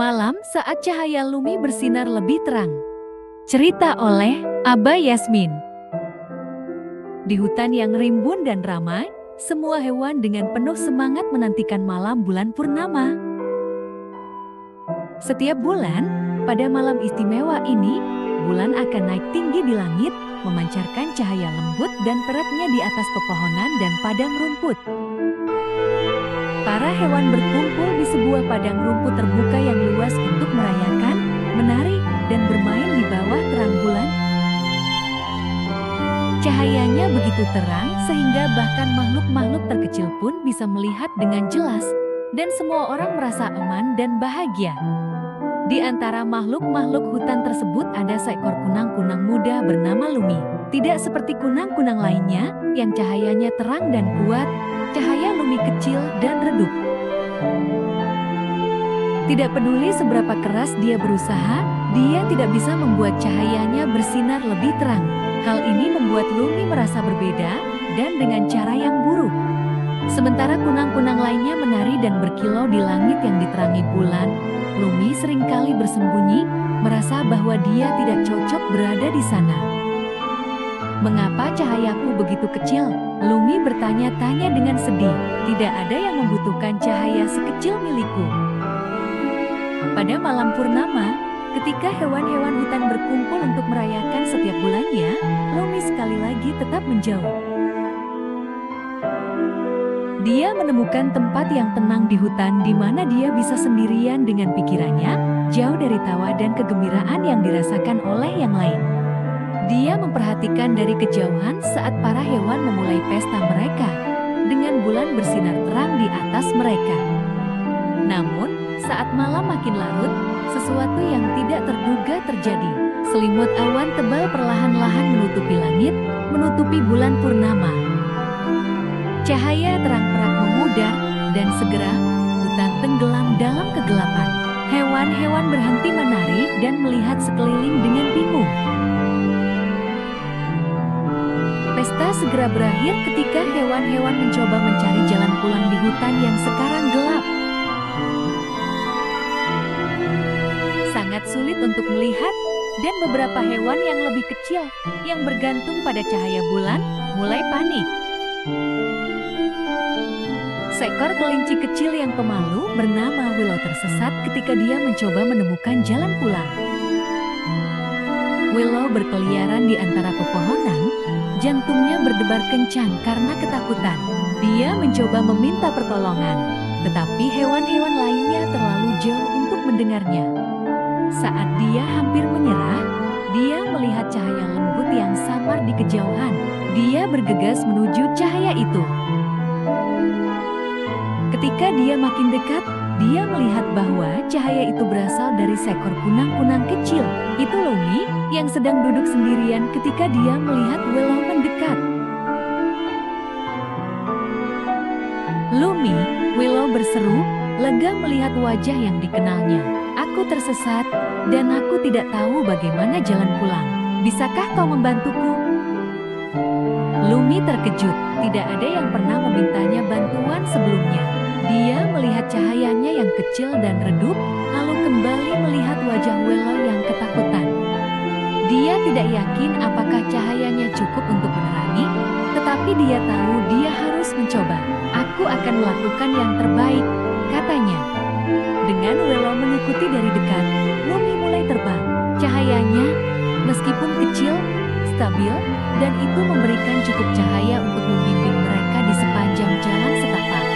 Malam saat cahaya Lumi bersinar lebih terang. Cerita oleh Aba Yasmin. Di hutan yang rimbun dan ramai, semua hewan dengan penuh semangat menantikan malam bulan purnama. Setiap bulan, pada malam istimewa ini, bulan akan naik tinggi di langit, memancarkan cahaya lembut dan peraknya di atas pepohonan dan padang rumput. Para hewan berkumpul di sebuah padang rumput terbuka yang luas untuk merayakan, menari, dan bermain di bawah terang bulan. Cahayanya begitu terang sehingga bahkan makhluk-makhluk terkecil pun bisa melihat dengan jelas, dan semua orang merasa aman dan bahagia. Di antara makhluk-makhluk hutan tersebut ada seekor kunang-kunang muda bernama Lumi. Tidak seperti kunang-kunang lainnya yang cahayanya terang dan kuat, cahaya Lumi kecil dan redup. Tidak peduli seberapa keras dia berusaha, dia tidak bisa membuat cahayanya bersinar lebih terang. Hal ini membuat Lumi merasa berbeda dan dengan cara yang buruk. Sementara kunang-kunang lainnya menari dan berkilau di langit yang diterangi bulan, Lumi seringkali bersembunyi, merasa bahwa dia tidak cocok berada di sana. "Mengapa cahayaku begitu kecil?" Lumi bertanya-tanya dengan sedih. "Tidak ada yang membutuhkan cahaya sekecil milikku." Pada malam purnama, ketika hewan-hewan hutan berkumpul untuk merayakan setiap bulannya, Lumi sekali lagi tetap menjauh. Dia menemukan tempat yang tenang di hutan di mana dia bisa sendirian dengan pikirannya, jauh dari tawa dan kegembiraan yang dirasakan oleh yang lain. Dia memperhatikan dari kejauhan saat para hewan memulai pesta mereka, dengan bulan bersinar terang di atas mereka. Namun, saat malam makin larut, sesuatu yang tidak terduga terjadi. Selimut awan tebal perlahan-lahan menutupi langit, menutupi bulan purnama. Cahaya terang-terang memudar, dan segera hutan tenggelam dalam kegelapan. Hewan-hewan berhenti menari dan melihat sekeliling dengan bingung. Pesta segera berakhir ketika hewan-hewan mencoba mencari jalan pulang di hutan yang sekarang gelap. Sangat sulit untuk melihat, dan beberapa hewan yang lebih kecil, yang bergantung pada cahaya bulan, mulai panik. Seekor kelinci kecil yang pemalu bernama Willow tersesat ketika dia mencoba menemukan jalan pulang. Willow berkeliaran di antara pepohonan, jantungnya berdebar kencang karena ketakutan. Dia mencoba meminta pertolongan, tetapi hewan-hewan lainnya terlalu jauh untuk mendengarnya. Saat dia hampir menyerah, dia melihat cahaya lembut yang samar di kejauhan. Dia bergegas menuju cahaya itu. Ketika dia makin dekat, dia melihat bahwa cahaya itu berasal dari seekor kunang-kunang kecil. Itu Lumi yang sedang duduk sendirian ketika dia melihat Willow mendekat. "Lumi," Willow berseru, lega melihat wajah yang dikenalnya. "Aku tersesat, dan aku tidak tahu bagaimana jalan pulang. Bisakah kau membantuku?" Lumi terkejut, tidak ada yang pernah memintanya bantuan sebelumnya. Dia melihat cahayanya yang kecil dan redup, lalu kembali melihat wajah Willow yang ketakutan. Dia tidak yakin apakah cahayanya cukup untuk menerangi, tetapi dia tahu dia harus mencoba. "Aku akan melakukan yang terbaik," katanya. Dengan Willow mengikuti dari dekat, Lumi mulai terbang. Cahayanya, meskipun kecil, stabil, dan itu memberikan cukup cahaya untuk membimbing mereka di sepanjang jalan setapak.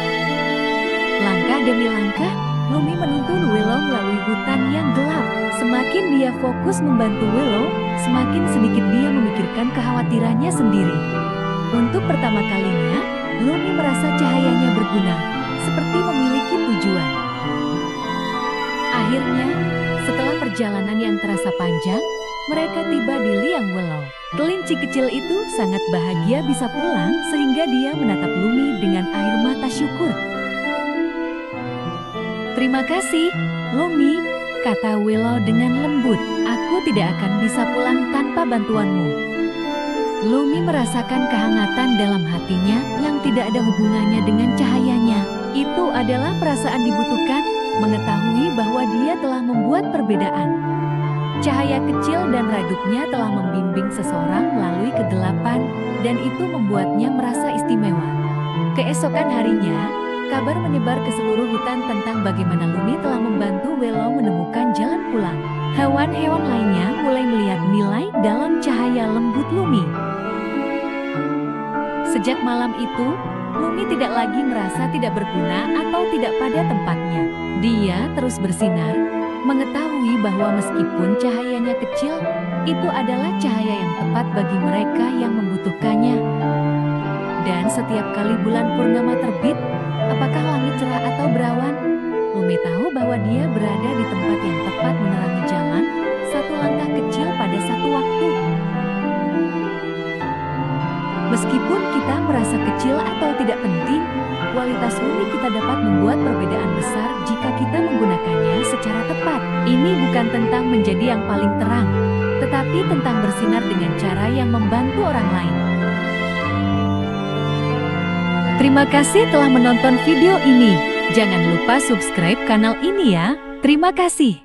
Langkah demi langkah, Lumi menuntun Willow melalui hutan yang gelap. Semakin dia fokus membantu Willow, semakin sedikit dia memikirkan kekhawatirannya sendiri. Untuk pertama kalinya, Lumi merasa cahayanya berguna, seperti memiliki tujuan. Akhirnya, setelah perjalanan yang terasa panjang, mereka tiba di liang Willow. Kelinci kecil itu sangat bahagia bisa pulang sehingga dia menatap Lumi dengan air mata syukur. "Terima kasih, Lumi," kata Willow dengan lembut. "Aku tidak akan bisa pulang tanpa bantuanmu." Lumi merasakan kehangatan dalam hatinya yang tidak ada hubungannya dengan cahayanya. Itu adalah perasaan dibutuhkan, mengetahui bahwa dia telah membuat perbedaan. Cahaya kecil dan redupnya telah membimbing seseorang melalui kegelapan, dan itu membuatnya merasa istimewa. Keesokan harinya, kabar menyebar ke seluruh hutan tentang bagaimana Lumi telah membantu Willow menemukan jalan pulang. Hewan-hewan lainnya mulai melihat nilai dalam cahaya lembut Lumi. Sejak malam itu, Lumi tidak lagi merasa tidak berguna atau tidak pada tempatnya. Dia terus bersinar, mengetahui bahwa meskipun cahayanya kecil, itu adalah cahaya yang tepat bagi mereka yang membutuhkannya. Dan setiap kali bulan purnama terbit, apakah langit cerah atau berawan, Lumi tahu bahwa dia berada di tempat yang tepat menerangi jalan, satu langkah kecil pada satu waktu. Meskipun kita merasa kecil atau tidak penting, kualitas Lumi kita dapat membuat perbedaan besar jika kita menggunakannya secara tepat. Ini bukan tentang menjadi yang paling terang, tetapi tentang bersinar dengan cara yang membantu orang lain. Terima kasih telah menonton video ini. Jangan lupa subscribe kanal ini ya. Terima kasih.